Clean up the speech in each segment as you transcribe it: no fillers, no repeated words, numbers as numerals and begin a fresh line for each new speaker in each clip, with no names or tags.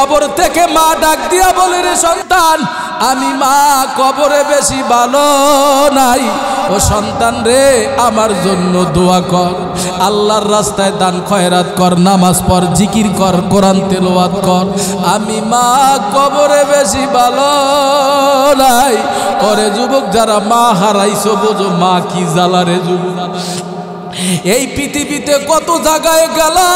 কবর থেকে মা ডাক দিয়া বলে, রে সন্তান, আমি মা কবরে বেশি ভালো নাই, ও সন্তান রে আমার জন্য দোয়া কর, আল্লাহর রাস্তায় দান খয়রাত কর, নামাজ পড়, জিকির কর, কোরআন তেলাওয়াত কর। আমি মা কবরে বেশি ভালো নাই। ওরে যুবক, যারা মা হারাইছো বোঝো মা কি জ্বালা রে যুবক। এই পৃথিবীতে কত জায়গায় গেলাম,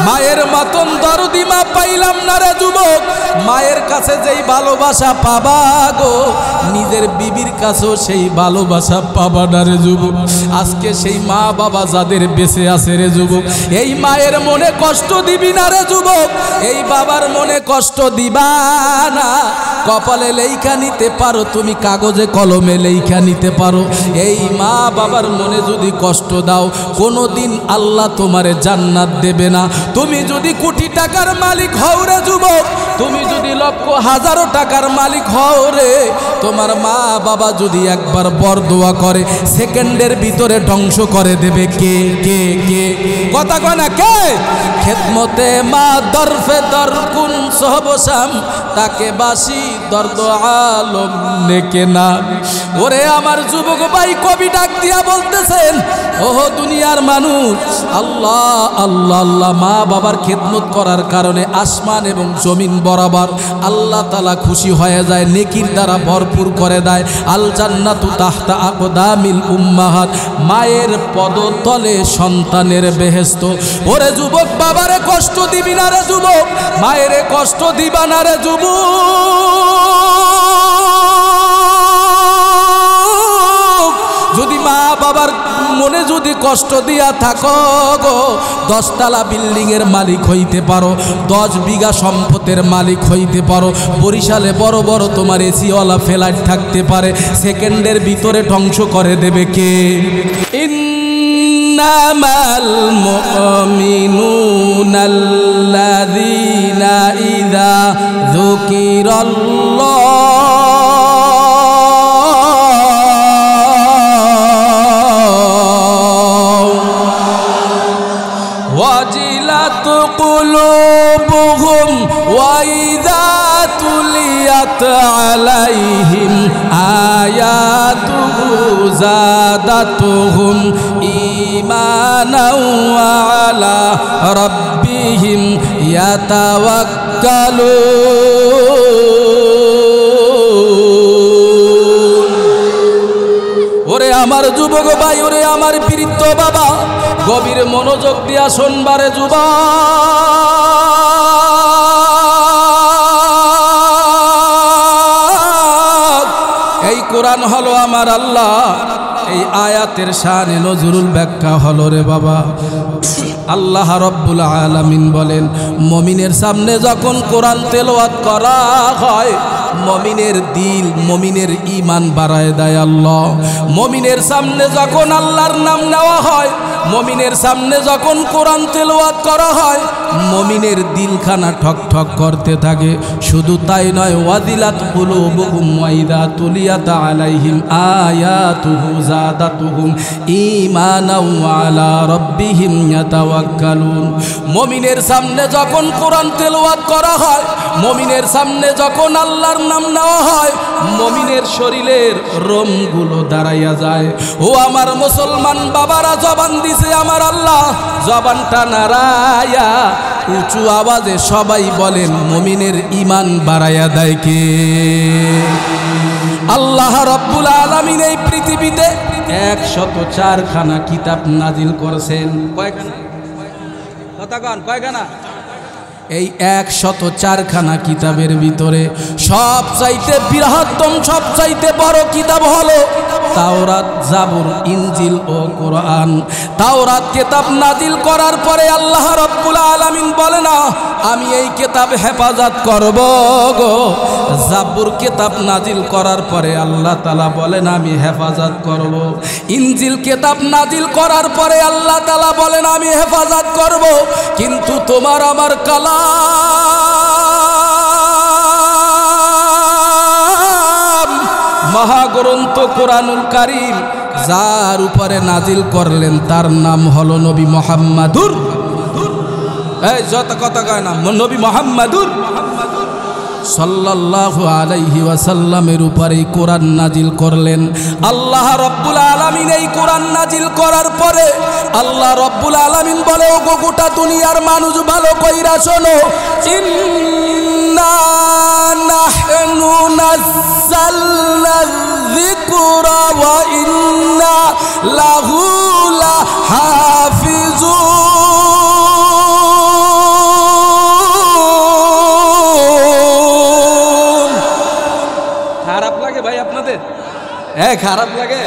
মায়ের মতন দরদি মা পাইলাম না রে যুবক। মায়ের কাছে যেই ভালোবাসা পাবা গো, নিজের বিবির কাছেও সেই ভালোবাসা পাবা না রে যুবক। আজকে সেই মা বাবা যাদের বেঁচে আছে রে যুবক, এই মায়ের মনে কষ্ট দিবি না রে যুবক, এই বাবার মনে কষ্ট দিবা না। কপালে লেখা নিতে পারো তুমি, কাগজে কলমে লেখা নিতে পারো। এই মা বাবার মনে যদি কষ্ট দাও, কোনোদিন আল্লাহ তোমারে জান্নাত দেবে না। তুমি যদি কোটি টাকার মালিক হও রে যুবক, তুমি যদি লক্ষ হাজারো টাকার মালিক হও রে, তোমার মা বাবা যদি একবার বরদোয়া করে, সেকেন্ডের ভিতরে ধ্বংস করে দেবে কে কে কে? কথা কয় না কে? খেদমতে মা দরফে দরকুন সহবসাম, তাকে বাসি দর্দ আলম নেকে না। ওরে আমার যুবক ভাই, কবি ডাক দিয়া বলতেছেন, ওহো দুনিয়ার মানুষ, আল্লাহ আল্লাহ আল্লাহ, মা বাবার খেদমত করার কারণে আসমান এবং জমিন বরাবর আল্লাহ তাআলা খুশি হয়ে যায়, নেকির দ্বারা ভরপুর করে দেয়। আল জান্নাতু তাহতা আকদামিল উম্মাহাত, মায়ের পদতলে সন্তানের বেহেশত। ওরে যুবক, বাবারে কষ্ট দিবি না রে যুবক, মায়েরে কষ্ট দিবা না রে যুবক। যদি মা বাবার মনে যদি কষ্ট দিয়া থাকো গো, 10 তলা বিল্ডিং এর মালিক হইতে পারো, 10 বিঘা সম্পদের মালিক হইতে পারো, বরিশালে বড় বড় তোমার এসিওয়ালা ফ্ল্যাট থাকতে পারে, সেকেন্ডের ভিতরে ধ্বংস করে দেবে কে? ইন্নামাল মুমিনুনাল্লাযীনা ইযা যুকিরাল্লাহ ওয়াজিলাত কুলুবুহুম ওয়া ইযা তুলিয়াত আলাইহিম আয়াতুহু যাদাতুহুম ঈমানাও ওয়া আলা রাব্বিহিম ইয়াতাওয়াক্কালুন। ওরে আমার যুবক ভাই, ওরে আমার বৃদ্ধ বাবা, গভীর মনোযোগ দিয়া শোনবারে যুবক। এই কোরআন হলো আমার আল্লাহ, এই আয়াতের শানে নজরুল ব্যাখ্যা হলো রে বাবা। আল্লাহ রব্বুল আলামিন বলেন, মুমিনের সামনে যখন কোরআন তেলাওয়াত করা হয়, মুমিনের দিল, মুমিনের ঈমান বাড়ায় দেয় আল্লাহ। মুমিনের সামনে যখন আল্লাহর নাম নেওয়া হয়, মুমিনের সামনে যখন কোরআন তেলাওয়াত করা হয়, মুমিনের দিলখানা ঠক ঠক করতে থাকে। শুধু তাই নয়, ওয়াদিলাত কুলুবুহুম ওয়া ইযা তুলিয়াত আলাইহিম আয়াতুহু যাদাতুহুম ঈমানাও ওয়া আলা রাব্বিহিম ইয়াতাওয়াক্কালুন। মুমিনের সামনে যখন কোরআন তেলাওয়াত করা হয়, মুমিনের সামনে যখন আল্লাহর নাম নেওয়া হয়, মুমিনের শরীরের রোমগুলো দাঁড়াইয়া যায়। ও আমার মুসলমান বাবারা, জবান দিছে আমার আল্লাহ, জবানটা নাড়ায়া উঁচু আওয়াজে সবাই বলেন, মুমিনের ঈমান বাড়াইয়া দেয় কে? আল্লাহ রব্বুল আলামিন এই পৃথিবীতে 104 খানা কিতাব নাজিল করেছেন। কয়খানা? কথা কন, কয়খানা? এই 104 খানা কিতাবের ভিতরে সবচাইতে বৃহত্তম, সবচাইতে বড় কিতাব হলো তাওরাত, জাবুর, ইনজিল ও কোরআন। তাওরাত কিতাব নাজিল করার পরে আল্লাহ রব্বুল আলামিন বলে না, আমি এই কিতাব হেফাজত করব গো। জাবুর কিতাব নাজিল করার পরে আল্লাহ তাআলা বলেন, আমি হেফাজত করব। ইনজিল কিতাব নাজিল করার পরে আল্লাহ তাআলা বলেন, আমি হেফাজত করব। কিন্তু তোমার আমার কালাম, মহাগ্রন্থ কোরআনুল কারীম, যার উপরে নাজিল করলেন তার নাম হলো নবী মুহাম্মাদুর, এই যত কথা কয় না, নবী মুহাম্মাদুর সাল্লাল্লাহু আলাইহি ওয়াসাল্লামের উপরে কোরআন নাজিল করলেন। আল্লাহ রব্বুল আলামিন এই কোরআন নাজিল করার পরে আল্লাহ রব্বুল আলামিন বলে, ও গোটা দুনিয়ার মানুষ ভালো কইরা শোনো, ইন্না নাহনু নাযালনা যিকরা ওয়া ইন্না লাহু লাহাফিজুন। খারাপ লাগে ভাই আপনাদের? হ্যাঁ খারাপ লাগে,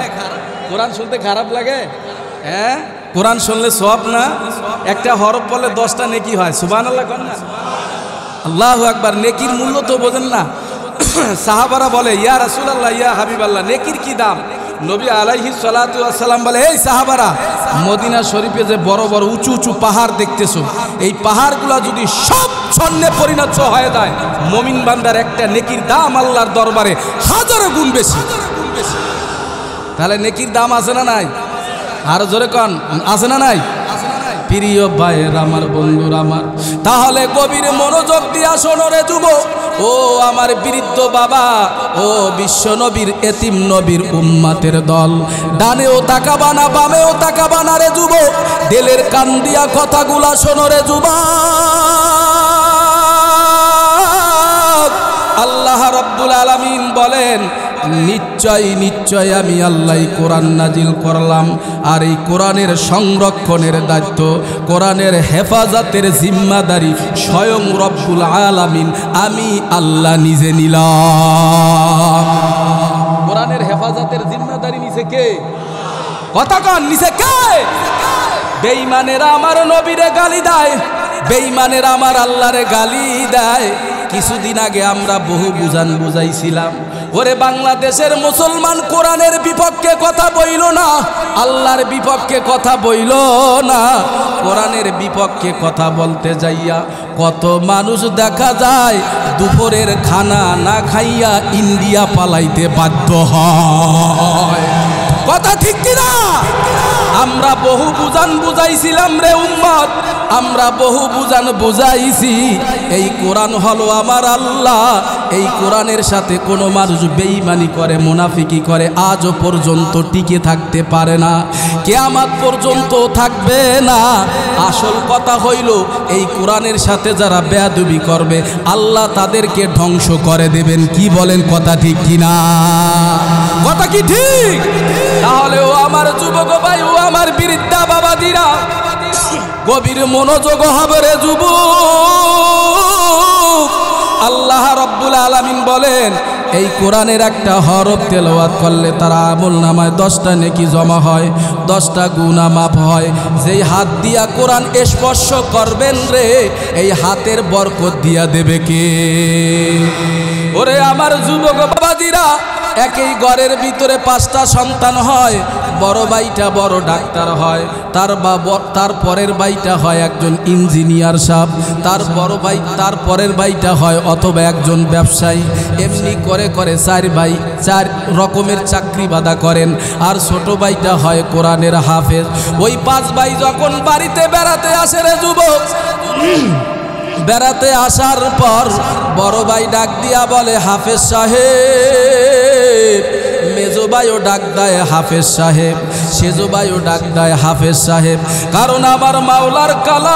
কোরআন শুনতে খারাপ লাগে? হ্যাঁ কোরআন শুনলে সওয়াব না? একটা হরফ বলে 10টা নেকি হয়, সুবহানাল্লাহ কোন না? আল্লাহু আকবার। নেকির মূল্য তো বোঝেন না। সাহাবারা বলে, ইয়া রাসূলুল্লাহ, ইয়া হাবিবাল্লাহ, নেকির কি দাম? নবী আলাইহিস সালাতু ওয়াস সালাম বলে, এই সাহাবারা, মদিনা শরীফে যে বড় বড় উঁচু উঁচু পাহাড় দেখতেছো, এই পাহাড়গুলা যদি সব স্বর্ণে পরিণত হয়ে যায়, মুমিন বান্দার একটা নেকির দাম আল্লাহর দরবারে 1000 গুণ বেশি। তাহলে নেকির দাম আছে না নাই? আর জোরে কন, আছে না নাই? প্রিয় ভাইয়ের আমার, বন্ধুরা আমার, তাহলে গভীর মনোযোগ দিয়া শোনো রে যুবক, ও আমার বৃদ্ধ বাবা, ও বিশ্ব নবীর এতিম নবীর উম্মতের দল, ডানেও তাকাবা না বামেও তাকাবা না রে যুবক, দিলের কান দিয়া কথাগুলা শোনো রে যুবক। আল্লাহ রব্বুল আলামিন বলেন, নিশ্চয় নিশ্চয় আমি আল্লাহ কোরআন নাজিল করলাম, আর এই কোরআনের সংরক্ষণের দায়িত্ব, কোরআনের হেফাজতের জিম্মাদারি স্বয়ং রব্বুল আলামিন আমি আল্লাহ নিজে নিলাম। কোরআনের হেফাজতের জিম্মাদারি নিছে কে? কথা কন, নিছে কে? বেঈমানেরা আমার নবীরে গালি দেয়, বেঈমানেরা আমার আল্লাহরে গালি দেয়। কিছুদিন আগে আমরা বহু বুঝাইছিলাম, ওরে বাংলাদেশের মুসলমান কোরআনের বিপক্ষে কথা বইল না, আল্লাহর বিপক্ষে কথা বইল না। কোরআনের বিপক্ষে কথা বলতে যাইয়া কত মানুষ দেখা যায় দুপুরের খানা না খাইয়া ইন্ডিয়া পালাইতে বাধ্য হয়। কথা ঠিক কিনা? আমরা বহু বুঝাইছিলাম রে উম্মত, আমরা বহু বুঝাইছি। এই কোরআন হলো আমার আল্লাহ, এই কোরআনের সাথে কোনো মানুষ বেঈমানি করে, মুনাফিকি করে, আজও পর্যন্ত টিকে থাকতে পারে না, কিয়ামত পর্যন্ত থাকবে না। আসল কথা হইল, এই কোরআনের সাথে যারা বেয়াদবি করবে আল্লাহ তাদেরকে ধ্বংস করে দেবেন। কি বলেন, কথা ঠিক কিনা? কথা কি ঠিক? তাহলে ও আমার যুবক ভাই, ও আমার বৃদ্ধা বাবাজিরা, গভীর মনোযোগ হবে রে যুবক। আল্লাহ রব্বুল আলামিন বলেন, এই কোরআনের একটা হরফ তেলাওয়াত করলে তার আমলনামায় 10টা নেকি জমা হয়, 10টা গুনাহ মাফ হয়। যেই হাত দিয়া কোরআন স্পর্শ করবেন রে, এই হাতের বরকত দিয়া দেবে কে? ওরে আমার যুবক বাবাজিরা, একই ঘরের ভিতরে 5টা সন্তান হয়, বড় ভাইটা বড় ডাক্তার হয়, তার পরের ভাইটা হয় একজন ইঞ্জিনিয়ার সাহেব, তার বড় ভাই তার পরের ভাইটা হয় অথবা একজন ব্যবসায়ী। এমনি করে করে 4 ভাই 4 রকমের চাকরি বাদা করেন, আর ছোট ভাইটা হয় কোরআনের হাফেজ। ওই 5 ভাই যখন বাড়িতে বেড়াতে আসে রে যুবক, বেড়াতে আসার পর বড় ভাই ডাক দিয়া বলে, হাফেজ সাহেব। মেজো ভাইও ডাক দেয় হাফেজ সাহেব, সেজো ভাইও ডাক দেয় হাফেজ সাহেব। কারণ আমার মাওলার কালাম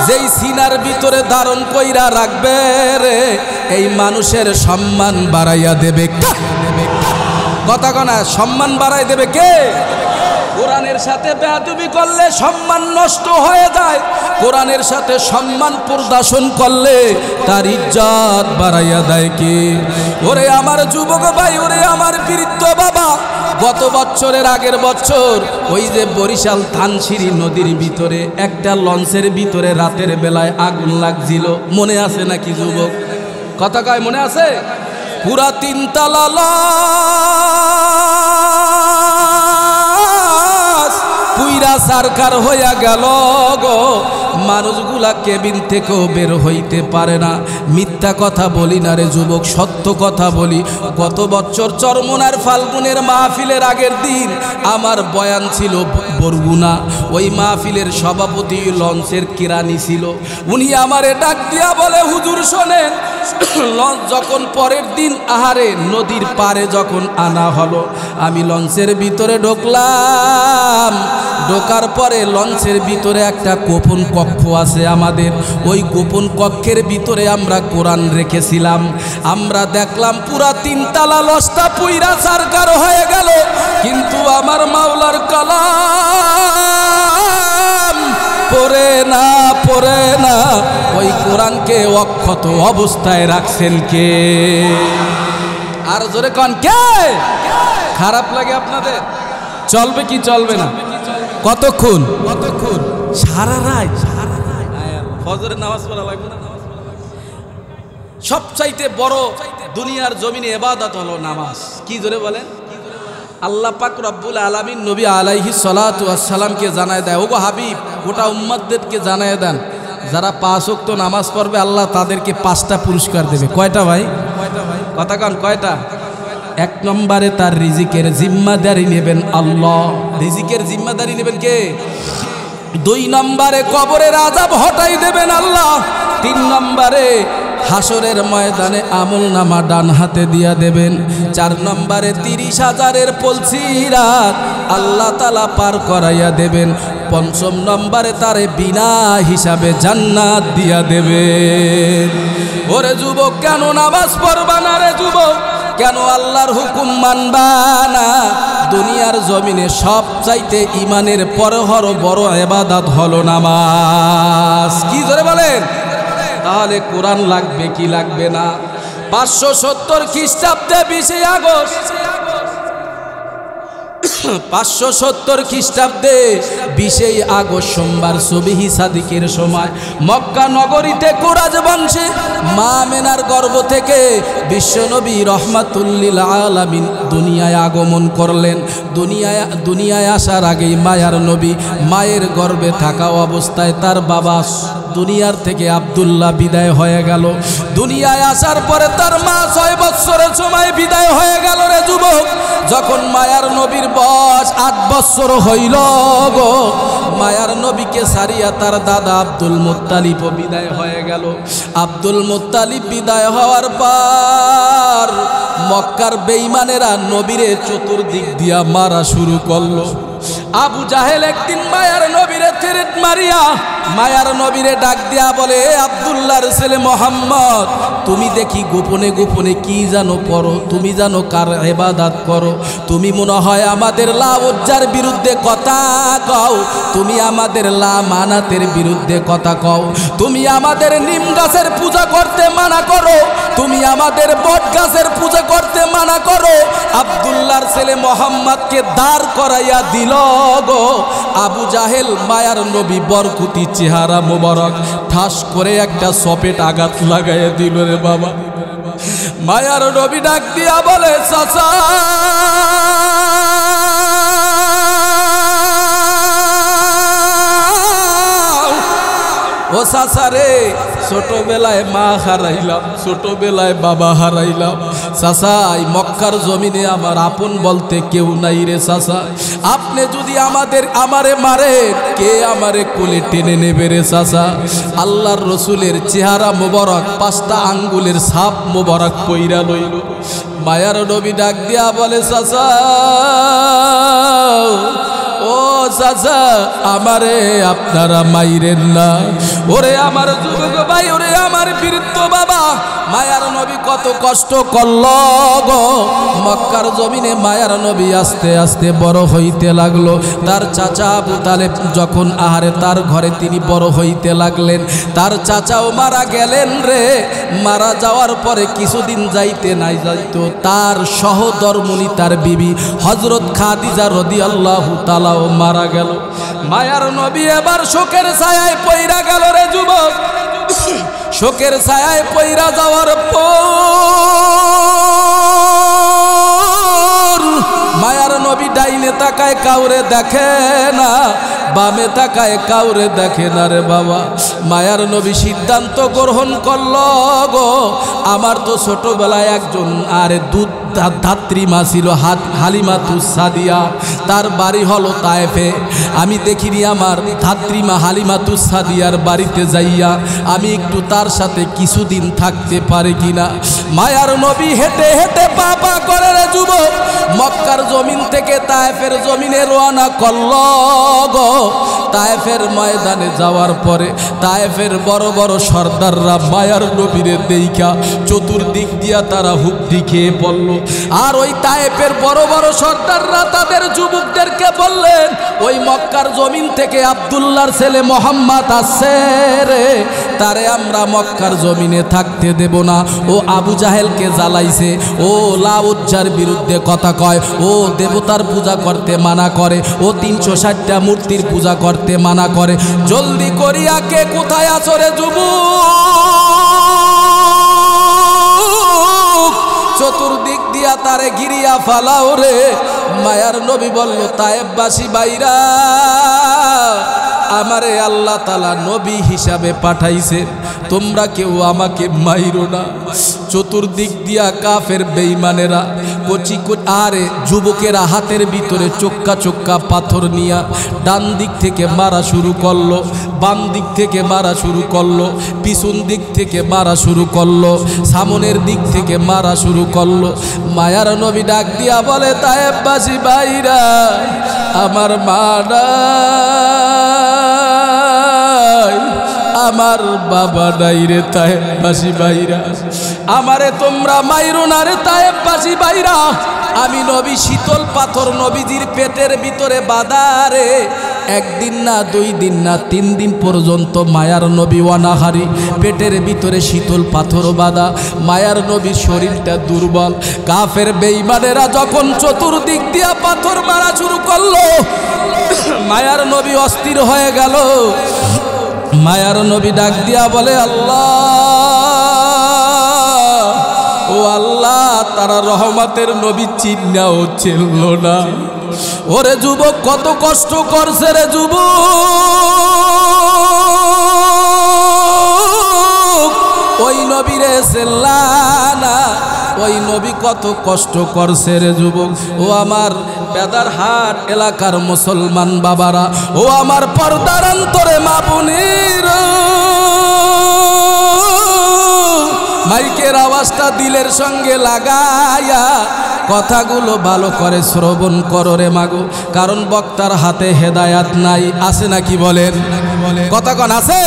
যেই সিনার ভিতরে ধারণ কইরা রাখবে রে, এই মানুষের সম্মান বাড়াইয়া দেবে। কথা কনা, সম্মান বাড়াই দেবে কে? কোরআনের সাথে বেয়াদবি করলে সম্মান নষ্ট হয়ে যায়, কোরআনের সাথে সম্মান প্রদর্শন করলে তার ইজ্জত বাড়াইয়া দেয় কে? ওরে আমার যুবক ভাই, ওরে আমার বৃদ্ধ বাবা, গত বছরের আগের বছর ওই যে বরিশাল ধানসিঁড়ি নদীর ভিতরে একটা লঞ্চের ভিতরে রাতের বেলায় আগুন লাগছিল, মনে আছে নাকি যুবক? কথা কয়, মনে আছে? পুরা 3 তলা পুইরা সারকার হইয়া গেল গো, মানুষগুলা কেবিন থেকেও বের হইতে পারে না। মিথ্যা কথা বলি না রে যুবক, সত্য কথা বলি। গত বছর চরমনার ফাল্গুনের মাহফিলের আগের দিন আমার বয়ান ছিল বরগুনা। ওই মাহফিলের সভাপতি লঞ্চের কেরানি ছিল। উনি আমারে ডাক দিয়া বলে, হুজুর শোনেন, লঞ্চ যখন পরের দিন আহারে নদীর পারে যখন আনা হলো, আমি লঞ্চের ভিতরে ঢুকলাম। ঢোকার পরে লঞ্চের ভিতরে একটা গোপন কক্ষ আছে আমাদের। ওই গোপন কক্ষের ভিতরে আমরা কোরআন রেখেছিলাম। আমরা দেখলাম পুরা 3 তালা লঞ্চটা পুইরা সারকার হয়ে গেল, কিন্তু আমার মাওলার কালাম পড়ে না ওই কোরআনকে অক্ষত অবস্থায় রাখছেন কে? আর জোরে কোন কে? খারাপ লাগে আপনাদের? চলবে কি চলবে না? কতক্ষণ? সারা রাত। ফজরের নামাজ পড়া লাগবে না? সবচাইতে বড় দুনিয়ার জমিনে ইবাদত হলো নামাজ। কি জোরে বলেন? আল্লাহ পাক রব্বুল আলামিন নবী আলাইহিস সালাতু ওয়াস সালামকে জানায় দেয়, ওগো হাবিব, গোটা উম্মতদেরকে জানায় দেন, যারা 5 ওয়াক্ত নামাজ পড়বে আল্লাহ তাদেরকে 5টা পুরস্কার দেবে। কয়টা ভাই? কথা কান কয়টা? 1 নম্বরে তার রিজিকের জিম্মাদারি নেবেন আল্লাহ। রিজিকের জিম্মাদারি নেবেন কে? 2 নম্বরে কবরের আযাব হটাই দেবেন আল্লাহ। 3 নম্বরে হাসরের ময়দানে আমলনামা ডান হাতে দিয়া দেবেন। 4 নম্বরে 30,000-এর পলসিরাত আল্লাহ তাআলা পার করাইয়া দেবেন। 5ম নম্বরে তারে বিনা হিসাবে জান্নাত দিয়া দেবেন। ওরে যুবক, কেন নামাজ পড়বা না রে যুবক? কেন আল্লাহর হুকুম মানবা না? দুনিয়ার জমিনে সবচাইতে ইমানের পরহর বড় ইবাদত হলো নামাজ। কি জোরে বলেন? তাহলে কোরআন লাগবে কি লাগবে না? 570 খ্রিস্টাব্দে 20 আগস্ট 570 খ্রিস্টাব্দে 20 আগস্ট সোমবার সুবহি সাদিকের সময় মক্কা নগরীতে কুরাইশ বংশে মা আমেনার গর্ভ থেকে বিশ্বনবী রহমাতুল্লিল আলামিন দুনিয়ায় আগমন করলেন। দুনিয়ায় আসার আগেই মায়ার নবী মায়ের গর্ভে থাকা অবস্থায় তার বাবা দুনিয়ার থেকে আব্দুল্লাহ বিদায় হয়ে গেল। দুনিয়ায় আসার পরে তার মা 6 বছরের সময় বিদায় হয়ে গেল রে যুবক। যখন মায়ার নবীর বয়স 8 বছর হইল গো, মায়ার নবীকে সারিয়া তার দাদা আব্দুল মুত্তালিব বিদায় হয়ে গেল। আব্দুল মুত্তালিব বিদায় হওয়ার পর মক্কার বেঈমানেরা নবীরে চতুর্দিক দিয়া মারা শুরু করলো। আবু জাহেল একদিন মায়ার নবীরে থ্রেট মারিয়া মায়ার নবীরে ডাক দিয়া বলে, আব্দুল্লাহর ছেলে মোহাম্মদ, তুমি দেখি গোপনে গোপনে কি জানো পড়ো, তুমি জানো কার ইবাদত করো, তুমি মনে হয় আমাদের লা উজ্জার বিরুদ্ধে কথা কও, তুমি আমাদের লা মানাতের বিরুদ্ধে কথা কও, তুমি আমাদের নিম গাছের পূজা করতে মানা করো, তুমি আমাদের বট গাছের পূজা করতে মানা করো। আব্দুল্লাহর ছেলে মোহাম্মদকে দাঁড় করাইয়া দিল গো। আবু জাহেল মায়ার নবী বরকুতি চেহারা মোবারক ঠাস করে একটা সপেট আঘাত লাগাইয়া দিল রে বাবা। মায়ার নবী ডাক দিয়া বলে, চাচা ও চাচা রে, ছোটবেলায় মা হারাইলাম, ছোটবেলায় বাবা হারাইলাম। চাচা, এই মক্কার জমিনে আমার আপন বলতে কেউ নাই রে চাচা। আপনি যদি আমারে মারে, কে আমারে কোলে টেনে নেবে রে চাচা? আল্লাহর রসুলের চেহারা মোবারক 5টা আঙ্গুলের ছাপ মোবারক কইরা লইল। মায়ার নবী ডাক দিয়া বলে, চাচা ও চাচা, আমারে আপনারা মাইরেন না। ওরে আমার যুবক ভাই, ওরে আমার বৃদ্ধ বাবা, মায়ার নবী কত কষ্ট করল গো। মক্কার জমিনে মায়ার নবী আস্তে আস্তে বড় হইতে লাগলো। তার চাচা আবু তালেব যখন আহারে তার ঘরে তিনি বড় হইতে লাগলেন, তার চাচাও মারা গেলেন রে। মারা যাওয়ার পরে কিছুদিন যাইতে নাই যাইতো তার সহধর্মণী তার বিবি হযরত খাদিজা রাদিয়াল্লাহু তাআলাও মারা গেল। মায়ার নবী এবার শোকের ছায়ায় পইরা গেল রে যুবক। শোকের ছায়ায় পইরা যাওয়ার পর মায়ার নবী ডাইনে তাকায়, কাউরে দেখে না। বামে তাকায় কাউরে দেখে না রে বাবা। মায়ার নবী সিদ্ধান্ত গ্রহণ করল, গো আমার তো ছোটবেলায় একজন আরে দুধ ধাত্রী মা ছিল হালিমাতুস সাদিয়া, তার বাড়ি হলো তায়েফে। আমি দেখিনি আমার ধাত্রী মা হালিমাতুস সাদিয়ার বাড়িতে যাইয়া আমি একটু তার সাথে কিছুদিন থাকতে পারি কিনা। মায়ার নবী হেঁটে হেঁটে পা পা করে রে যুবক মক্কার জমিন থেকে তায়েফের জমিনে রওনা করল, গো তায়েফের ময়দানে যাওয়ার পরে তায়েফের বড় বড় সর্দাররা মায়ার নবীরে দেইখা চতুর্দিক দিয়া তারা হুমকি খেয়ে পড়ল। আর ওই তায়েফের বড় বড় সর্দাররা তাদের যুবকদেরকে বললেন, ওই মক্কার জমিন থেকে আব্দুল্লাহর ছেলে মোহাম্মদ আসছে রে, তারে আমরা মক্কার জমিনে থাকতে দেব না। ও আবু জাহেলকে জ্বালাইছে, ও লাউজ্জার বিরুদ্ধে কথা কয়, ও দেবতার পূজা করতে মানা করে, ও 360টা মূর্তির পূজা করতে মানা করে। জলদি করিয়া কে কোথায় আছো রে যুবক, চতুর্দিক দিয়া তারে গিরিয়া ফালাও রে। মায়ার নবী বলল, তায়েফবাসী বাইরা, আমারে আল্লাহ তাআলা নবী হিসাবে পাঠাইছে, তোমরা কেউ আমাকে মাইরো না। চতুর্দিক দিয়া কাফের বেঈমানেরা কচি আরে যুবকেরা হাতের ভিতরে চোক্কা চোক্কা পাথর নিয়া ডান দিক থেকে মারা শুরু করলো, বাম দিক থেকে মারা শুরু করলো, পিছন দিক থেকে মারা শুরু করলো, সামনের দিক থেকে মারা শুরু করলো। মায়ার নবী ডাক দিয়া বলে, তায়েফবাসী ভাইরা, আমার মা নাই, আমার বাবা নাই রে তায়েফবাসী ভাইরা, আমারে তোমরা মাইরো না রে তায়েফবাসী ভাইরা। আমি নবী শীতল পাথর নবীজির পেটের ভিতরে বাঁধা রে, একদিন না 2 দিন না 3 দিন পর্যন্ত মায়ার নবী অনাহারি, পেটের ভিতরে শীতল পাথর বাঁধা। মায়ার নবীর শরীরটা দুর্বল। কাফের বেঈমানেরা যখন চতুর্দিক দিয়া পাথর মারা শুরু করলো, মায়ার নবী অস্থির হয়ে গেল। মায়ার নবী ডাক দিয়া বলে, আল্লাহ, ও আল্লাহ, তারা রহমতের নবী চিন্নাও ছিল না। ওরে যুবক কত কষ্ট করছে রে যুবক, ওই নবীরে সেল্লানা, ওই নবী কত কষ্ট করছে রে যুবক। ও আমার বেদারহাট এলাকার মুসলমান বাবারা, ও আমার পর্দার অন্তরে মা বোনেরা, মাইকের আওয়াজটা দিলের সঙ্গে লাগায়া কথাগুলো ভালো করে শ্রবণ করো রে মাগো, কারণ বক্তার হাতে হেদায়াত নাই। আছে নাকি বলেন? কথা কোন আছে?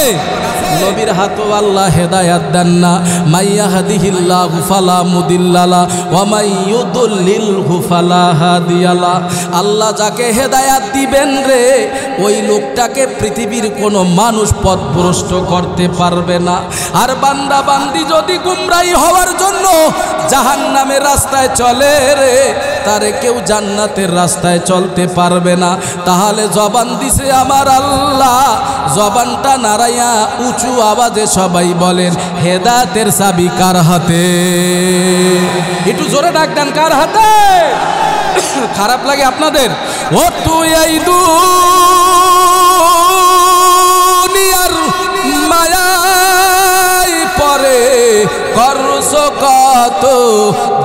নবীর হাতও আল্লাহ হেদায়াত দেন না। মাইয়াহদিহিল্লাহু ফালা মুদিল্লা লা ওয়া মাইয়ুদলিলহু ফালা হাদিয়া লা। আল্লাহ যাকে হেদায়াত দিবেন রে, ওই লোকটাকে পৃথিবীর কোনো মানুষ পথভ্রষ্ট করতে পারবে না। আর বান্দা বান্দি যদি গুমরাহি হওয়ার জন্য জাহান্নামের রাস্তায় চলে রে, তারে কেউ জান্নাতের রাস্তায় চলতে পারবে না। তাহলে জবান দিছে আমার আল্লাহ, জবানটা নাড়াইয়া উঁচু আওয়াজে সবাই বলেন, হেদায়েতের চাবি কার হাতে? একটু জোরে ডাক দেন, কার হাতে? খারাপ লাগে আপনাদের? ও তুই এই দুনিয়ার মায়ায় পরে করছো কত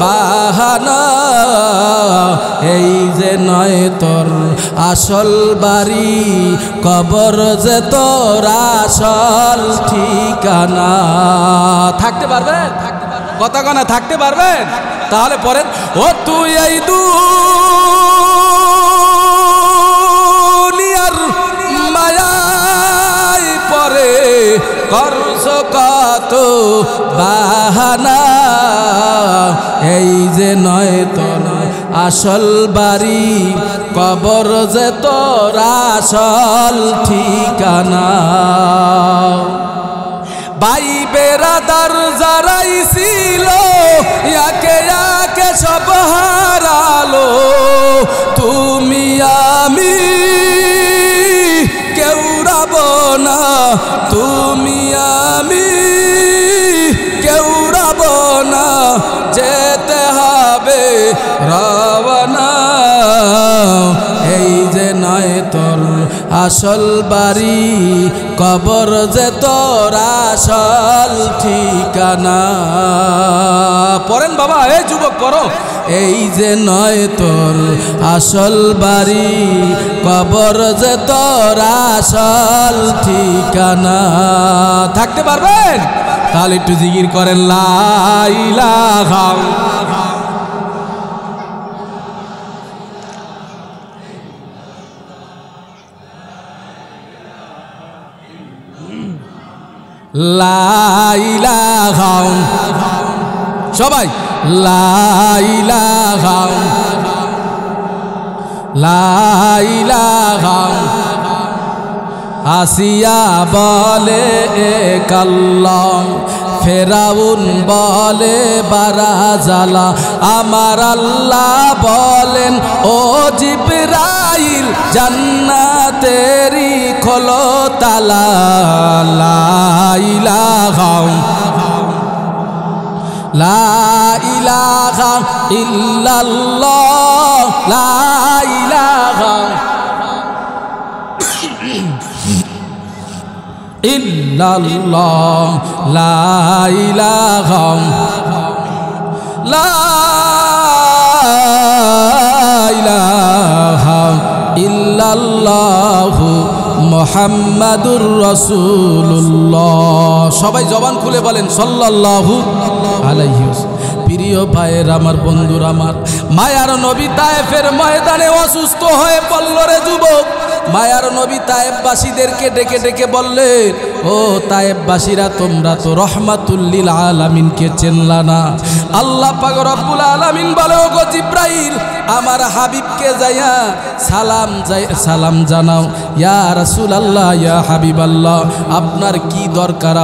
বাহানা, এই যে নয় তোর আসল বাড়ি, কবর যে তোর আসল ঠিকানা। থাকতে পারবেন? কথা কনা থাকতে পারবেন? তাহলে পরেন, ও তুই এই দুনিয়ার মায়ায় পরে করছো কত বাহানা, এই যে নয় তোর আসল বাড়ি, কবর যে তোর আসল ঠিকানা। ভাই বেরাদার যারাই ছিল, একে একে সব হারালো। তুমি আমি কেউ রব না, তুমি আমি কেউ রব না, যেতে হবে রওনা, এই যে নয় তোর আসল বাড়ি কবর যে তোর আসল ঠিকানা। পড়েন বাবা, এই যুবক পড়ো। এই যে নয় তোর আসল বাড়ি কবর যে তোর আসল ঠিকানা। থাকতে পারবেন? তাহলে একটু জিকির করেন লা ইলাহা লা ইলাহা, সবাই লা ইলাহা লা ইলাহা। আসিয়া বলে এক আল্লাহ, ফেরাউন বলে বারাজালা, আমার আল্লাহ বলেন ও জিবরাইল জান্নাতেরি খোলো তালা। লা ইলাহা লা ইলাহা ইল্লাল্লাহ লা ইলাহা ইল্লাল্লাহ লা ইলাহা লা ইলাহা ইল্লাল্লাহু মুহাম্মাদুর রাসূলুল্লাহ। সবাই জবান খুলে বলেন সাল্লাল্লাহু আলাইহি ওয়াসাল্লাম। প্রিয় ভাইয়ের আমার, বন্ধুর আমার, মায়ার নবী তায়েফের ময়দানে অসুস্থ হয়ে পড়ল রে যুবক। মায়ার নবী তায়েফবাসীদেরকে ডেকে ডেকে বললেন, ও তায়েফবাসীরা, তোমরা তো রহমাতুল লিল আলামিনকে চেনলা না। আল্লাহ পাক রব্বুল আলামিন বলে, ও গো জিবরাইল, আমার হাবিবকে যাইয়া সালাম জানাও। ইয়া রাসূলুল্লাহ, ইয়া হাবিবাল্লাহ, আপনার কি দরকার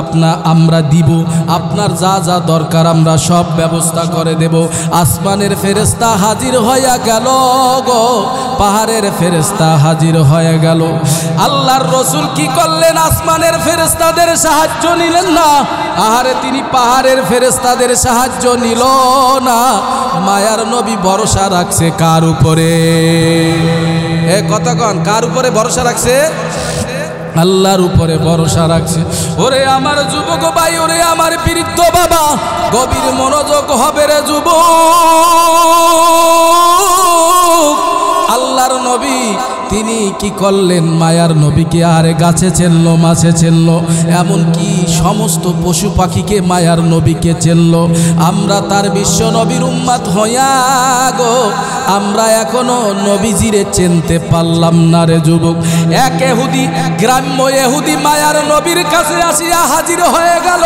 আমরা দিব, আপনার যা যা দরকার আমরা সব ব্যবস্থা করে দেব। আসমানের ফেরেশতা হাজির হইয়া গেল গো, পাহাড়ের ফেরেশতা হাজির হয়ে গেল। আল্লাহর রাসূল কি করলেন? আসমানের ফেরেশতাদের সাহায্য নিলেন না। আহারে, তিনি পাহাড়ের ফেরেশতাদের সাহায্য নিল না। মায়ার নবী ভরসা রাখছে কার উপরে? এ কথা কন, কার উপরে ভরসা রাখছে? আল্লাহর উপরে ভরসা রাখছে। ওরে আমার যুবক ভাই, ওরে আমার বৃদ্ধ বাবা, গভীর মনোযোগ হবে রে যুবক। আল্লাহর নবী তিনি কি করলেন? মায়ার নবীকে আরে গাছে চেনলো, মাছে চেনলো, এমনকি সমস্ত পশু পাখিকে মায়ার নবীকে চেনলো। আমরা তার বিশ্ব নবীর উম্মত হইয়া গো, আমরা এখনো নবীজিরে চিনতে পারলাম না রে যুবক। এক ইহুদি, গ্রাম্য ইহুদি মায়ার নবীর কাছে আসিয়া হাজির হয়ে গেল।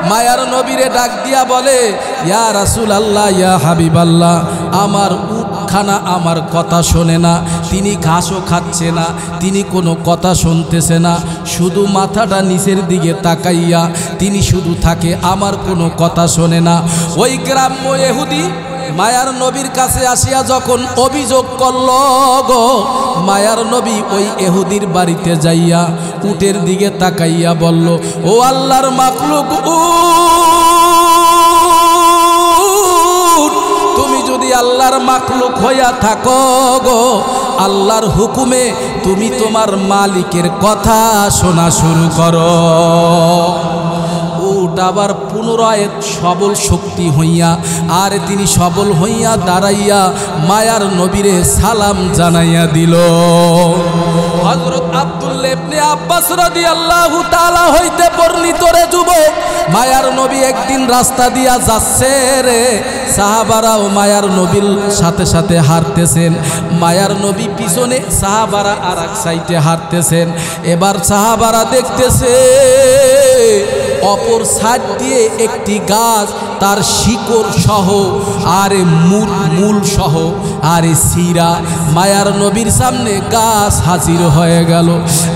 মায়ার নবীরে ডাক দিয়া বলে, ইয়া রাসূলুল্লাহ, ইয়া হাবিবাল্লাহ, আমার উটখানা আমার কথা শোনে না, তিনি ঘাসও খাচ্ছে না, তিনি কোনো কথা শুনতেছে না, শুধু মাথাটা নিচের দিকে তাকাইয়া তিনি শুধু থাকে, আমার কোনো কথা শোনে না। ওই গ্রাম্য ইহুদি মায়ার নবীর কাছে আসিয়া যখন অভিযোগ করল গো, মায়ার নবী ওই ইহুদির বাড়িতে যাইয়া উটের দিকে তাকাইয়া বলল, ও আল্লাহর মাখলুক, তুমি যদি আল্লাহর মাখলুক হইয়া থাকো গো, আল্লাহর হুকুমে তুমি তোমার মালিকের কথা শোনা শুরু করো। উট আবার পুনরায় সবল শক্তি হইয়া, আর তিনি সবল হইয়া দাঁড়াইয়া মায়ার নবীরে সালাম জানাইয়া দিল। হযরত আব্দুল্লাহ ইবনে আব্বাস রাদিয়াল্লাহু তাআলা হইতে বর্ণিত রে যুবক, মায়ার নবী একদিন রাস্তা দিয়া যাচ্ছে রে, সাহাবারাও মায়ার নবীর সাথে সাথে হাঁটতেছেন। মায়ার নবী পিছনে, সাহাবারা আর এক সাইডে হাঁটতেছেন। এবার সাহাবারা দেখতেছে অপর সাইড দিয়ে একটি গাছ তার শিকড় সহ আর মূল সহ আর শিরা মায়ার নবীর সামনে গাছ হাজির হয়ে গেল।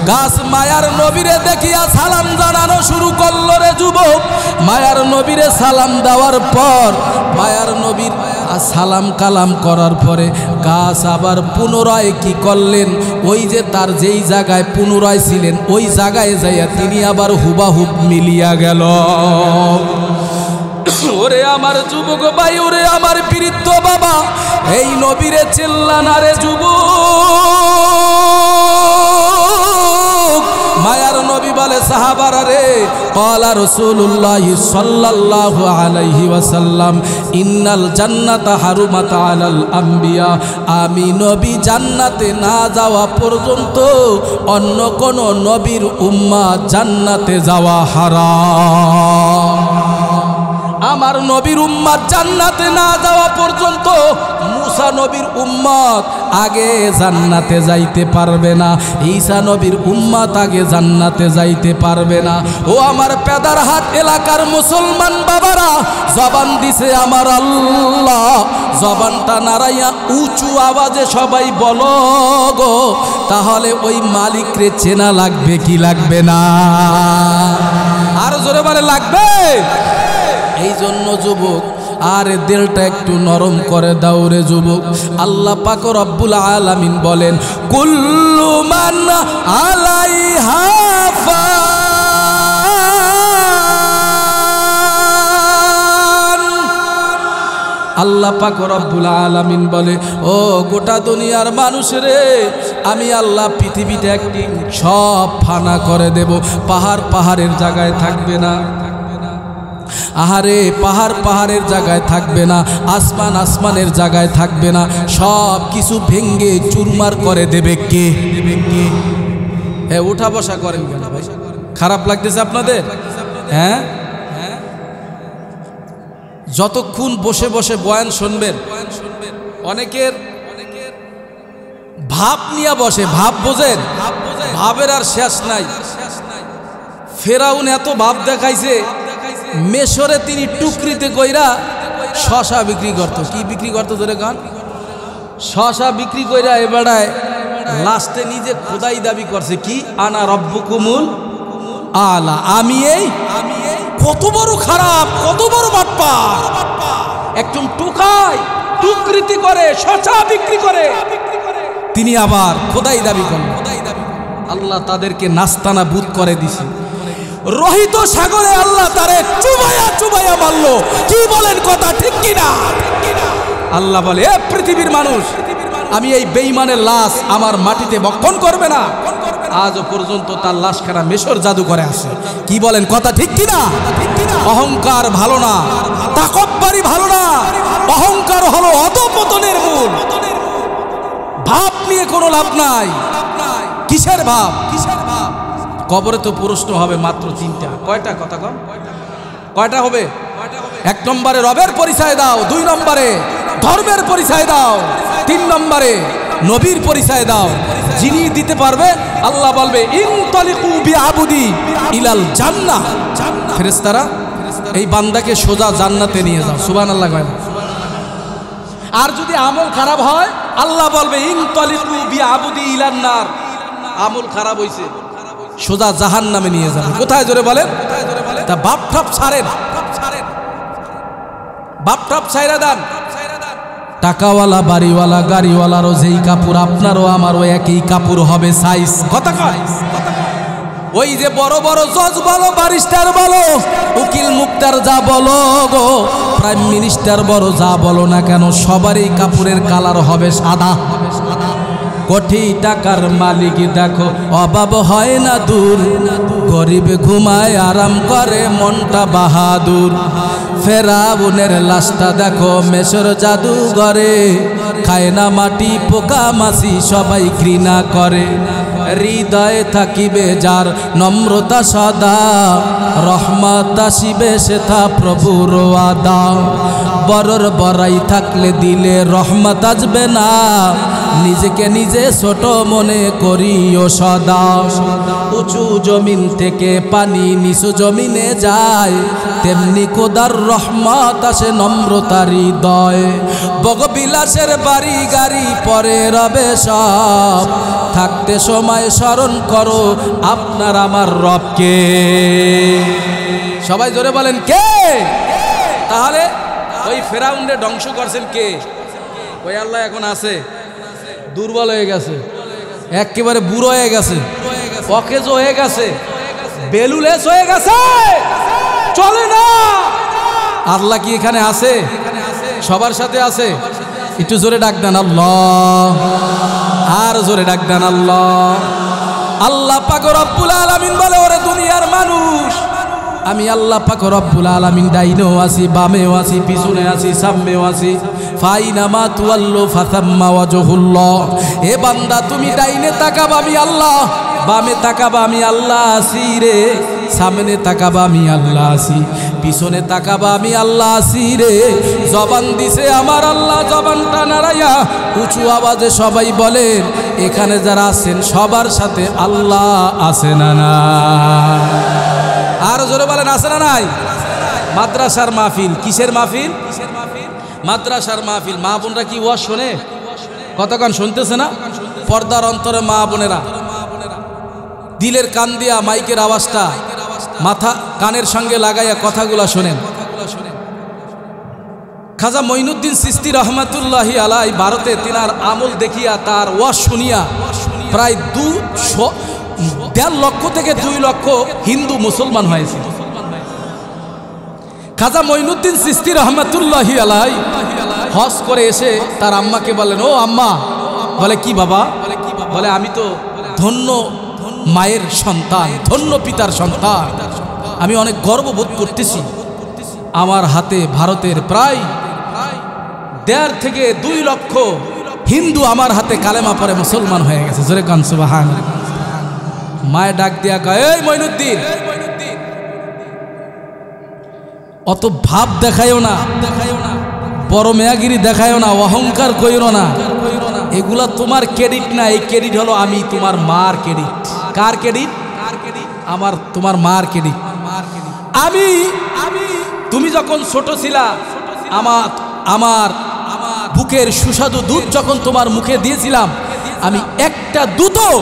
গাছ মায়ার নবীরে দেখিয়া সালাম জানানো শুরু করল রে যুবক। মায়ার নবীরে সালাম দেওয়ার পর মায়ার নবীর সালাম কালাম করার পরে গাছ আবার পুনরায় কি করলেন, ওই যে তার যেই জায়গায় পুনরায় ছিলেন ওই জায়গায় যাইয়া তিনি আবার হুবাহুব মিলিয়া গেল। ওরে আমার যুবক ভাই, ওরে আমার বৃদ্ধ বাবা, এই নবীরে চিল্লা না রে যুবক। বলে সাহাবারা রে, ক্বালা রাসূলুল্লাহ সাল্লাল্লাহু আলাইহি ওয়াসাল্লাম ইন্নাল জান্নাতা হারুমাত আলাল আম্বিয়া, আমি নবী জান্নাতে না যাওয়া পর্যন্ত অন্য কোন নবীর উম্মাত জান্নাতে যাওয়া হারাম। আমার নবীর উম্মত জান্নাতে না যাওয়া পর্যন্ত মুসা নবীর উম্মত আগে জান্নাতে যাইতে পারবে না, ঈসা নবীর উম্মত আগে জান্নাতে যাইতে পারবে না। ও আমার পেদারহাট এলাকার মুসলমান বাবারা, জবান দিছে আমার আল্লাহ, জবানটা নাড়াইয়া উঁচু আওয়াজে সবাই বলো গো, তাহলে ওই মালিকরে চেনা লাগবে কি লাগবে না? আর জোরে বলে লাগবে। এই জন্য যুবক, আর দিলটা একটু নরম করে দাও রে যুবক। আল্লাহ পাক রব্বুল আলামিন বলেন কুল্লু মান আলাইহা ফান। আল্লাহ পাক রব্বুল আলামিন বলে, ও গোটা দুনিয়ার মানুষ রে, আমি আল্লাহ পৃথিবীতে একটি সব ফানা করে দেব। পাহাড় পাহাড়ের জায়গায় থাকবে না, আহারে পাহাড় পাহাড়ের জায়গায় থাকবে না, আসমান আসমানের জায়গায় থাকবে না, সব কিছু ভেঙ্গে চুরমার করে দেবে কে? হ্যাঁ, উঠা বসা করেন কেন ভাই? খারাপ লাগতেছে আপনাদের? হ্যাঁ, যতক্ষণ বসে বসে বয়ান শুনবেন, অনেকের ভাব নিয়ে বসে, ভাব বোঝেন, ভাবের আর শেষ নাই। ফেরাউন এত ভাব দেখাইছে, মেশরে তিনি টুকরিতে কইরা শশা বিক্রি করতো। কি বিক্রি করতো ধরে গান? শশা বিক্রি কইরা এবারে লাস্টে নিজে খোদাই দাবি করছে কি, আনা রব্বুকুমুল আলা, আমি এই। কত বড় খারাপ, কত বড় বাটপার! একজন টোকাই, টুকরিতে করে, শশা বিক্রি করে, তিনি আবার খোদাই দাবি করেন। আল্লাহ তাদেরকে নাস্তানা বুদ করে দিছে। রোহিত সাগরে আল্লাহ তারে চুবাইয়া চুবাইয়া মারলো। কি বলেন, কথা ঠিক কিনা? আল্লাহ বলে, এ পৃথিবীর মানুষ, আমি এই বেঈমানের লাশ আমার মাটিতে বক্ষণ করবে না। আজও পর্যন্ত তার লাশখানা মেশর জাদু করে আছে। কি বলেন, কথা ঠিক কিনা? অহংকার ভালো না, তাকব্বুরি ভালো না। অহংকার হলো অধঃপতনের মূল। ভাব নিয়ে কোনো লাভ নাই। কিসের ভাব? কিসের ভাব? কবরে তো প্রশ্ন হবে মাত্র 3টা। কয়টা? কথা কম। কয়টা হবে? 1 নম্বরে রবের পরিচয় দাও, 2 নম্বরে ধর্মের পরিচয় দাও, 3 নম্বরে নবীর পরিচয় দাও। যিনি দিতে পারবে, আল্লাহ বলবে ইনতালিকু বিআবুদি ইলাল জান্নাহ। ফেরেশতারা এই বান্দাকে সোজা জান্নাতে নিয়ে যাও। সুবহানাল্লাহ কয়। আর যদি আমল খারাপ হয়, আল্লাহ বলবে ইনতালিকু বিআবুদি ইলান নার। আমল খারাপ হইছে, সোজা জাহান্নামে নিয়ে যাবে। কোথায়? জোরে বলেন। তা বাপ ঠাপ ছাড়েন, বাপ ঠাপ ছাইরা দেন। টাকাওয়ালা, বাড়িওয়ালা, গাড়িওয়ালারও যেই কাপড়, আপনারও আমারও একই কাপড় হবে, সাইজ। কথা কয়। ওই যে বড় বড় জজ বলো, ব্যারিস্টার বলো, উকিল মুক্তার যা বলো গো, প্রাইম মিনিস্টার বলো, যা বলো না কেন, সবারই কাপড়ের কালার হবে সাদা। কোটি টাকার মালিক দেখো, অভাব হয় না দূর, গরিব ঘুমায় আরাম করে, মনটা বাহাদুর। ফেরাউনের লাশটা দেখো মেশর জাদুঘরে, খায় না মাটি পোকা মাছি, সবাই ঘৃণা করে। হৃদয়ে থাকিবে যার নম্রতা সদা, রহমত আসিবে সেথা প্রভুর ওয়াদা। বড়র বড়াই থাকলে দিলে রহমত আসবে না, নিজেকে নিজে ছোট মনে করিও সদা। উঁচু জমিন থেকে পানি নিচু জমিনে যায়, তেমনি খোদার রহমত আসে নম্রতার হৃদয়। বগবিলাসের বাড়ি গাড়ি পরে রবে সব, থাকতে সময় স্মরণ করো আপনার আমার রবকে। সবাই জোরে বলেন কে? তাহলে ওই ফেরাউনরে ধ্বংস করছেন কে? ওই আল্লাহ এখন আছে? দুর্বল হয়ে গেছে, একেবারে বুড়ো হয়ে গেছে, অকেজ হয়ে গেছে, বেলুলেস হয়ে গেছে, চলে না। আল্লাহ কি এখানে আছে? সবার সাথে আছে। একটু জোরে ডাক দেন আল্লাহ, আর জোরে ডাক দেন আল্লাহ। আল্লাহ পাক রব্বুল আলামিন বলে, ওরে দুনিয়া মানুষ, আমি আল্লাহ পাক রব্বুল আলামিন ডাইনেও আছি, বামেও আছি, পিছনে আছি, সামনেও আছি। ফাইনামা তুয়াল্লু ফাসাম্মা ওয়াজহুল্লাহ। এ বান্দা তুমি ডাইনে তাকাবা আমি আল্লাহ, বামে তাকাবা আমি আল্লাহ আছি রে, সামনে তাকাবা আমি আল্লাহ আছি, পিছনে তাকাবা আমি আল্লাহ আছি রে। জবান দিছে আমার আল্লাহ, জবানটা নাড়াইয়া উঁচু আওয়াজে সবাই বলেন, এখানে যারা আছেন সবার সাথে আল্লাহ আছে না না? আরো জোরে বলেন আছে না নাই? মাদ্রাসার মাহফিল, কিসের মাহফিল? মাদ্রাসার মাহফিল। মা বোনরা কি ওয়াজ শোনে? কতক্ষণ শুনতেছে না? পর্দার অন্তরে মা বোনেরা দিলের কান দিয়া মাইকের আওয়াজটা মাথা কানের সঙ্গে লাগাইয়া কথাগুলা শোনেন। খাজা মঈনুদ্দিন চিশতি রহমাতুল্লাহি আলাই ভারতে তিনার আমল দেখিয়া তার ওয়াজ শুনিয়া প্রায় 1.5 লক্ষ থেকে 2 লক্ষ হিন্দু মুসলমান হয়েছে। খাজা মঈনুদ্দিন চিশতি রহমাতুল্লাহি আলাই হজ করে এসে তার আম্মাকে বলেন, ও আম্মা। বলে কি বাবা? বলে আমি তো ধন্য মায়ের সন্তান, ধন্য পিতার সন্তান, আমি অনেক গর্ববোধ করতেছি। আমার হাতে ভারতের প্রায় 1.5 থেকে 2 লক্ষ হিন্দু আমার হাতে কালেমা পড়ে মুসলমান হয়ে গেছে। জোরে কান সুবহানাল্লাহ। মায়ে ডাক দিয়া কয়, এই মঈনুদ্দিন, অত ভাব দেখায়ও না, বড় মেয়াগিরি দেখায়ও না, অহংকার কইরো না, এগুলা তোমার ক্রেডিট না, এই ক্রেডিট হলো আমি তোমার মার ক্রেডিট। কার ক্রেডিট? আমার তোমার মার ক্রেডিট। আমি তুমি যখন ছোট ছিলা আমার বুকের সুস্বাদু দুধ যখন তোমার মুখে দিয়েছিলাম, আমি একটা দুধও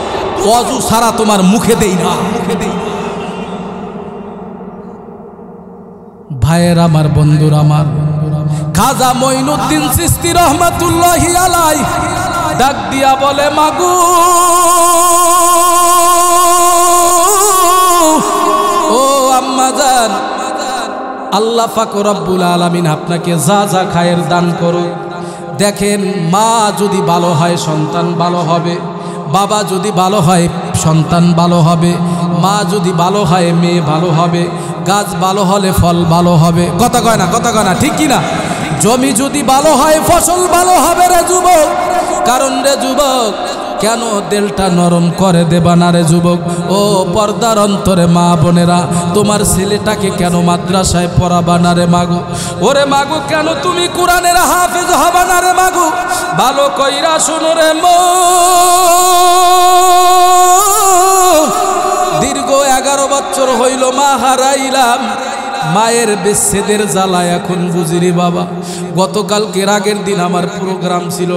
ওযু ছাড়া তোমার মুখে দেই না। ভাইয়ের আমার, বন্ধুর আমার, খাজা মঈনুদ্দিন চিশতি রহমাতুল্লাহি আলাই ডাক দিয়া বলে, মাগো ও আম্মা জান, আল্লাহ পাক রব্বুল আলামিন আপনাকে যা যা খায়ের দান করুক। দেখেন, মা যদি ভালো হয় সন্তান ভালো হবে, বাবা যদি ভালো হয় সন্তান ভালো হবে, মা যদি ভালো হয় মেয়ে ভালো হবে, গাছ ভালো হলে ফল ভালো হবে। কথা কয় না? কথা কয় না? ঠিক কিনা? জমি যদি ভালো হয় ফসল ভালো হবে রে যুবক। কারণ রে যুবক, কেন দিলটা নরম করে দেবা না রে যুবক? ও পর্দার অন্তরে মা বোনেরা, তোমার ছেলেটাকে কেন মাদ্রাসায় পড়াবা না রে মাগো? ওরে মাগো, কেন তুমি কোরআনের হাফেজ হবা না রে মাগো? ভালো কইরা শুনো রে মো, দীর্ঘ 11 বছর হইল মা হারাইলাম, মায়ের বিচ্ছেদের জ্বালা এখন বুঝিরি বাবা। গতকালকের আগের দিন আমার প্রোগ্রাম ছিল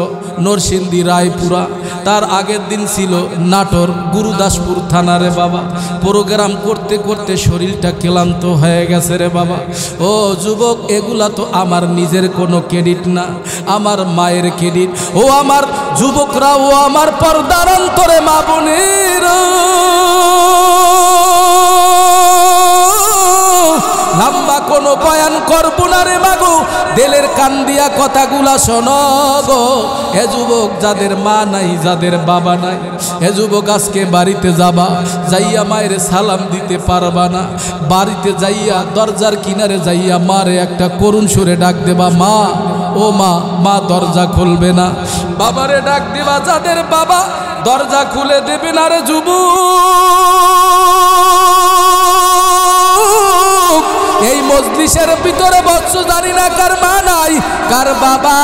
নরসিংদী রায়পুরা, তার আগের দিন ছিল নাটোর গুরুদাসপুর থানারে বাবা। প্রোগ্রাম করতে করতে শরীরটা ক্লান্ত হয়ে গেছে রে বাবা। ও যুবক, এগুলা তো আমার নিজের কোনো ক্রেডিট না, আমার মায়ের ক্রেডিট। ও আমার যুবকরা, ও আমার পর্দার অন্তরে মা বোনের, লম্বা কোনো বয়ান করবো না রে মাগো, দিলের কান দিয়া কথাগুলা শোনো গো। এ যুবক, যাদের মা নাই, যাদের বাবা নাই, এ যুবক আজকে বাড়িতে যাবা, যাইয়া মায়ের সালাম দিতে পারবা না। বাড়িতে যাইয়া দরজার কিনারে যাইয়া মারে একটা করুণ সুরে ডাক দেবা, মা ও মা। মা দরজা খুলবে না। বাবারে ডাক দেবা, যাদের বাবা দরজা খুলে দেবে না রে যুবক। এই মজলিসের ভিতরে বৎস জানি না কার মা নাই, কার বাবা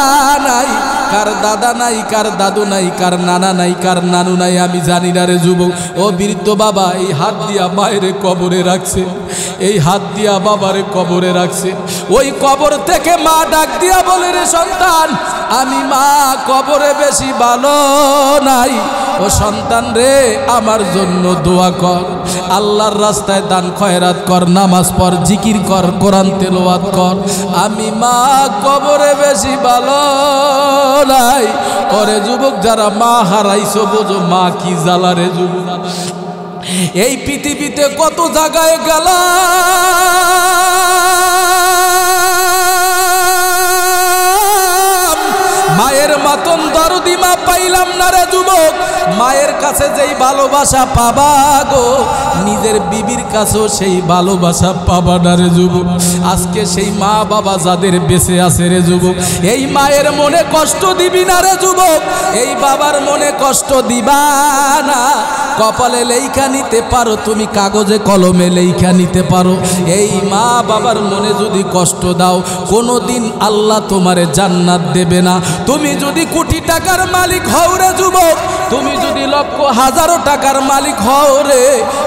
নাই, কার দাদা নাই, কার দাদু নাই, কার নানা নাই, কার নানু নাই, আমি জানি না রে যুবক। ও বৃদ্ধ বাবা এই হাত দিয়া মায়ের কবরে রাখছে, এই হাত দিয়া বাবারে কবরে রাখছে। ওই কবর থেকে মা ডাক দিয়া বলে, রে সন্তান, আমি মা কবরে বেশি ভালো নাই। ও সন্তান রে, আমার জন্য দোয়া কর, আল্লাহর রাস্তায় দান খয়রাত কর, নামাজ পড়, জিকির কর, কোরআন তেলাওয়াত কর। আমি মা কবরে বেশি ভালো নাই। ওরে যুবক, যারা মা হারাইছো বোঝো মা কি জ্বালা রে যুবক। এই পৃথিবীতে কত জায়গায় গেলাম, মায়ের মতন দরদি মা পাইলাম না রে যুবক। মায়ের কাছে যেই ভালোবাসা পাবা গো, নিজের বিবির কাছেও সেই ভালোবাসা পাবা না রে যুবক। আজকে সেই মা বাবা যাদের বেঁচে আছে রে যুবক, এই মায়ের মনে কষ্ট দিবি না রে যুবক, এই বাবার মনে কষ্ট দিবা না। কপালে লেখা নিতে পারো তুমি, কাগজে কলমে লেখা নিতে পারো। এই মা বাবার মনে যদি কষ্ট দাও, কোনোদিন আল্লাহ তোমারে জান্নাত দেবে না। তুমি যদি কোটি টাকার মালিক হও রে যুবক, তুমি যদি লক্ষ হাজারো টাকার মালিক হও রে,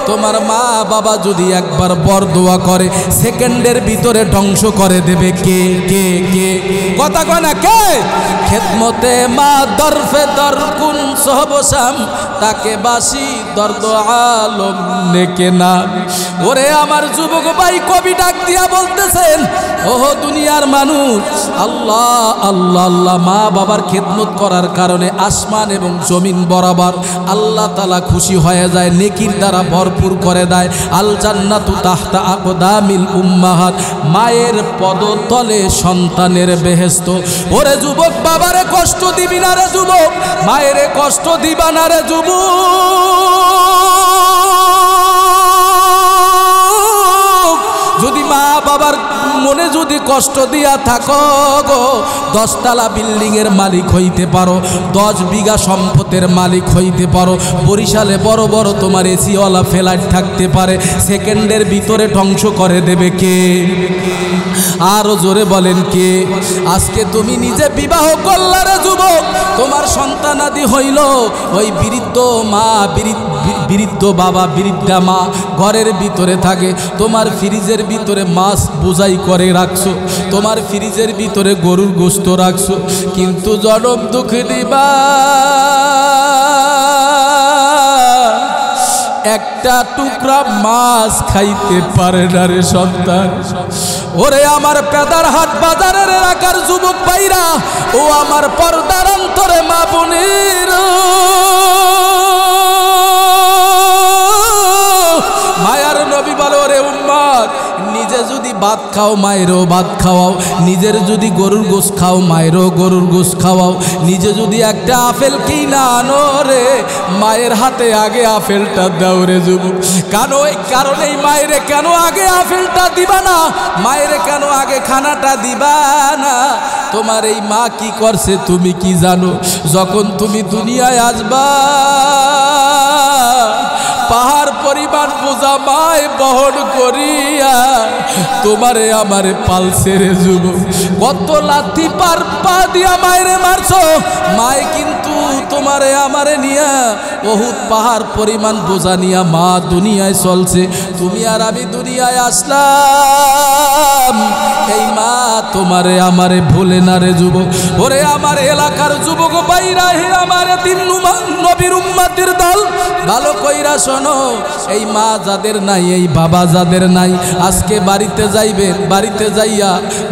তোমার মা বাবা যদি একবার বরদোয়া করে, সেকেন্ডের ভিতরে ধ্বংস করে দেবে কে কে কে? কথা কয় না কে? খেদমতে মা দরফে দরকুন সহবসাম, তাকে বাসি দর্দ আলম নেকে না। ওরে আমার যুবক ভাই, কবি ডাক দিয়া বলতেছেন, ওহো দুনিয়ার মানুষ, আল্লাহ আল্লাহ আল্লাহ, মা বাবার খেদমত করার কারণে আসমান এবং জমিন বরাবর আল্লাহ তাআলা খুশি হয়ে যায়, নেকির দ্বারা ভরপুর করে দেয়। আল জান্নাতু তাহতা আকদামিল উম্মাহাত, মায়ের পদতলে সন্তানের বেহেশত। ওরে যুবক, বাবারে কষ্ট দিবি না রে যুবক, মায়েরে কষ্ট দিবা না রে যুবক। যদি মা বাবার মনে যদি কষ্ট দিয়া থাকো গো, 10 তলা বিল্ডিং এর মালিক হইতে পারো, 10 বিঘা সম্পদের মালিক হইতে পারো, বরিশালে বড় বড় তোমার এসিওয়ালা ফ্ল্যাট থাকতে পারে, সেকেন্ডের ভিতরে ধ্বংস করে দেবে কে? আরো জোরে বলেন কে? আজকে তুমি নিজে বিবাহ করলা রে যুবক, তোমার সন্তানাদি হইল, ওই বৃদ্ধ মা, বৃদ্ধ বাবা, বৃদ্ধা মা ঘরের ভিতরে থাকে, তোমার ফ্রিজের ভিতরে মাছ বোঝাই করে রাখছো, তোমার ফ্রিজের ভিতরে গরুর গোশত রাখছো, কিন্তু জনম দুঃখ দিবা একটা টুকরা মাছ খাইতে পারে না রে সন্তান। ওরে আমার পেদারহাট বাজারের এলাকার যুবক ভাইরা, ও আমার পর্দার অন্তরে মা বোনের, মায়ার নবী বলে, ওরে উম্মত, নিজে যদি ভাত খাও মায়েরও ভাত খাওয়াও, নিজের যদি গরুর গোশ খাও মায়েরও গরুর গোশ খাওয়াও, নিজে যদি একটা আপেল কিনা আনো রে, মায়ের হাতে আগে আপেলটা দাও রে যুবক। কারণ এই মায়েরে কেন আগে আপেলটা দিবা না, মায়েরে কেন আগে খানাটা দিবা না? তোমার এই মা কি করছে তুমি কি জানো? যখন তুমি দুনিয়ায় আসবা, পাহাড় পরিমাণ বোঝা মায় বহন করিয়া তোমারে আমারে পালছে রে যুবক। কত লাথি পার পা দিয়া মায়েরে মারছো, মায় কিন্তু তোমারে আমারে নিয়া বহুত পাহাড় পরিমাণ বোঝা নিয়া মা দুনিয়ায় চলছে। তুমি আর আমি দুনিয়ায় আসলাম, এই মা তোমারে আমারে ভুলে না রে যুবক। ওরে আমার এলাকার যুবক বাইরা, হে আমারে তিন নবীর উম্মতের দল, ভালো কইরা শোনো, এই মা যাদের নাই, এই বাবা যাদের নাই, আজকে বাড়িতে যাইবেন, বাড়িতে যাইয়া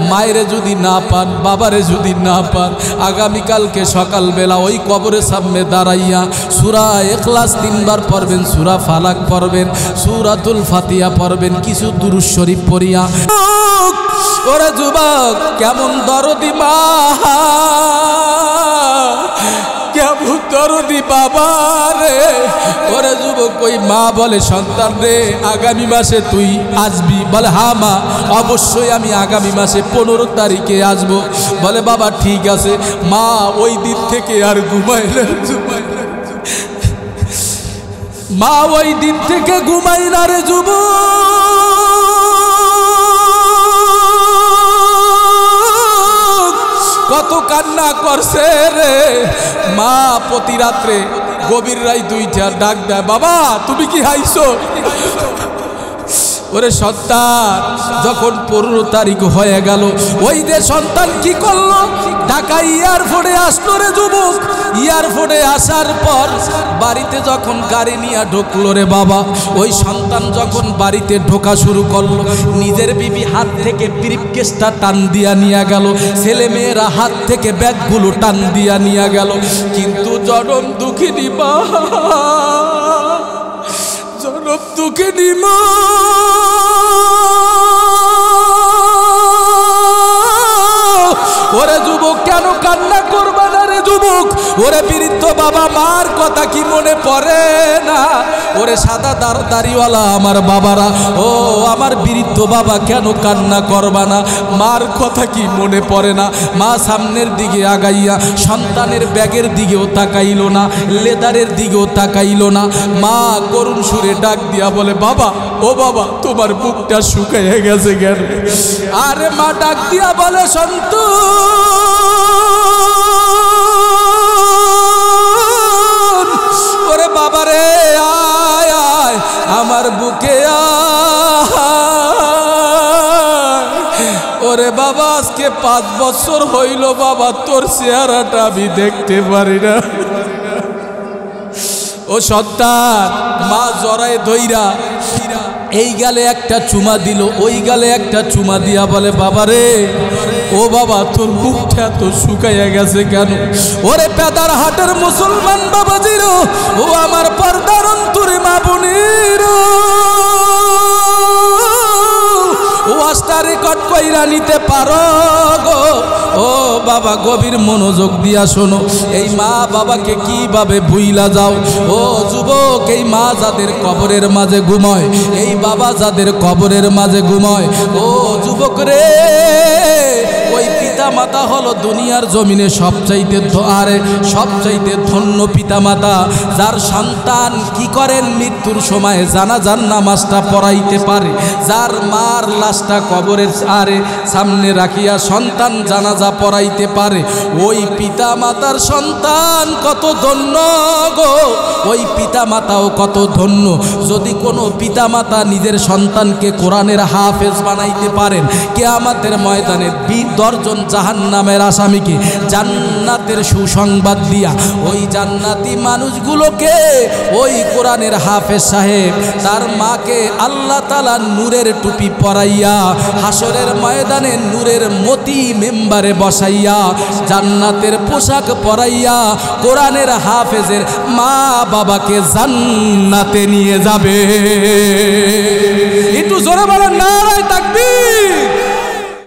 মায়েরে যদি না পান, বাবারে যদি না পান, আগামীকালকে সকালবেলা ওই কবরের সামনে দাঁড়াইয়া সূরা ইখলাস 3 বার পড়বেন, সূরা ফালাক পড়বেন, সূরাতুল ফাতিহা পড়বেন, কিছু দুরূদ শরীফ পড়িয়া। ওরে যুবক, কেমন দরদি মা, কেমন দরদি বাবা রে। ওরে যুবক, ওই মা বলে, সন্তান রে আগামী মাসে তুই আসবি? বলে হ্যাঁ মা, অবশ্যই আমি আগামী মাসে 15 তারিখে আসবো। বলে বাবা ঠিক আছে। মা ওই দিন থেকে আর ঘুমায় না, মা ওই দিন থেকে ঘুমায় না রে যুবক। কত কান্না করছে রে মা, প্রতি রাত্রে গভীর রাত 2টা ডাক দেয়, বাবা তুমি কি হাইছো? ওরে সন্তান, যখন 15 তারিখ হয়ে গেল, ওই যে সন্তান কি করলো, ঢাকা এয়ারপোর্টে আসলো রে যুবক। এয়ারপোর্টে আসার পর বাড়িতে যখন গাড়ি নিয়ে ঢুকলো রে বাবা, ওই সন্তান যখন বাড়িতে ঢোকা শুরু করলো, নিজের বিবি হাত থেকে ব্রিফকেসটা টান দিয়া নিয়ে গেল, ছেলে মেয়েরা হাত থেকে ব্যাগগুলো টান দিয়া নিয়ে গেল, কিন্তু জনম দুঃখিনী মা, জনম দুঃখিনী মা, ওরে যুবক কেন কান্না করবা না রে যুবক? ওরে বৃদ্ধ বাবা মার কথা কি মনে পড়ে না? ওরে সাদা দাড়িওয়ালা আমার বাবারা, ও আমার বৃদ্ধ বাবা কেন কান্না করবা না? মার কথা কি মনে পড়ে না? মা সামনের দিকে আগাইয়া সন্তানের ব্যাগের দিকেও তাকাইল না, লেদারের দিকেও তাকাইল না। মা করুণ সুরে ডাক দিয়া বলে, বাবা, ও বাবা, তোমার বুকটা শুকিয়ে গেছে কেন? আরে মা ডাক দিয়া বলে, সন্তু, ওরে বাবা রে, আয় আয় আমার বুকে আয়। ওরে বাবা, আজকে 5 বছর হইল বাবা, তোর চেহারাটা আমি দেখতে পারি না। ও সন্তান, মা জড়ায় ধইরা এই গালে একটা চুমা দিল, ওই গালে একটা চুমা দিয়া বলে, বাবা রে, ও বাবা, তোর মুখটা এত শুকাইয়া গেছে কেন? ওরে পেদার হাটের মুসলমান বাবাজির, ও আমার পর্দার অন্তরে মা বোনের, ওয়াজটা রেকর্ড কইরা নিতে পারো গো। ও বাবা, গভীর মনোযোগ দিয়া শোনো। এই মা বাবাকে কিভাবে ভুইলা যাও? ও যুবক, এই মা যাদের কবরের মাঝে ঘুমায়, এই বাবা যাদের কবরের মাঝে ঘুমায়, ও যুবক রে, ওই পিতা মাতা হলো দুনিয়ার জমিনে সবচাইতে ধন্য পিতা মাতা, যার সন্তান কি করেন মৃত্যুর সময় জানাজার নামাজটা পড়াইতে পারে, যার মার লাশটা কবরের সামনে রাখিয়া সন্তান জানাজা পড়াইতে পারে। ওই পিতা মাতার সন্তান কত ধন্য গো, ওই পিতা মাতাও কত ধন্য। যদি কোনো পিতা মাতা নিজের সন্তানকে কোরআনের হাফেজ বানাইতে পারেন, কিয়ামতের ময়দানে 10 জন জাহান্নামের আসামিকে জান্নাতের সুসংবাদ দিয়া ওই জান্নাতি মানুষগুলোকে ওই কোরআনের হাফেজ সাহেব তার মাকে আল্লাহ তাআলা নূরের টুপি পরাইয়া হাসরের ময়দানে নূরের মতি মেম্বারে বসাইয়া জান্নাতের পোশাক পরাইয়া কোরআনের হাফেজের মা বাবাকে জান্নাতে নিয়ে যাবে।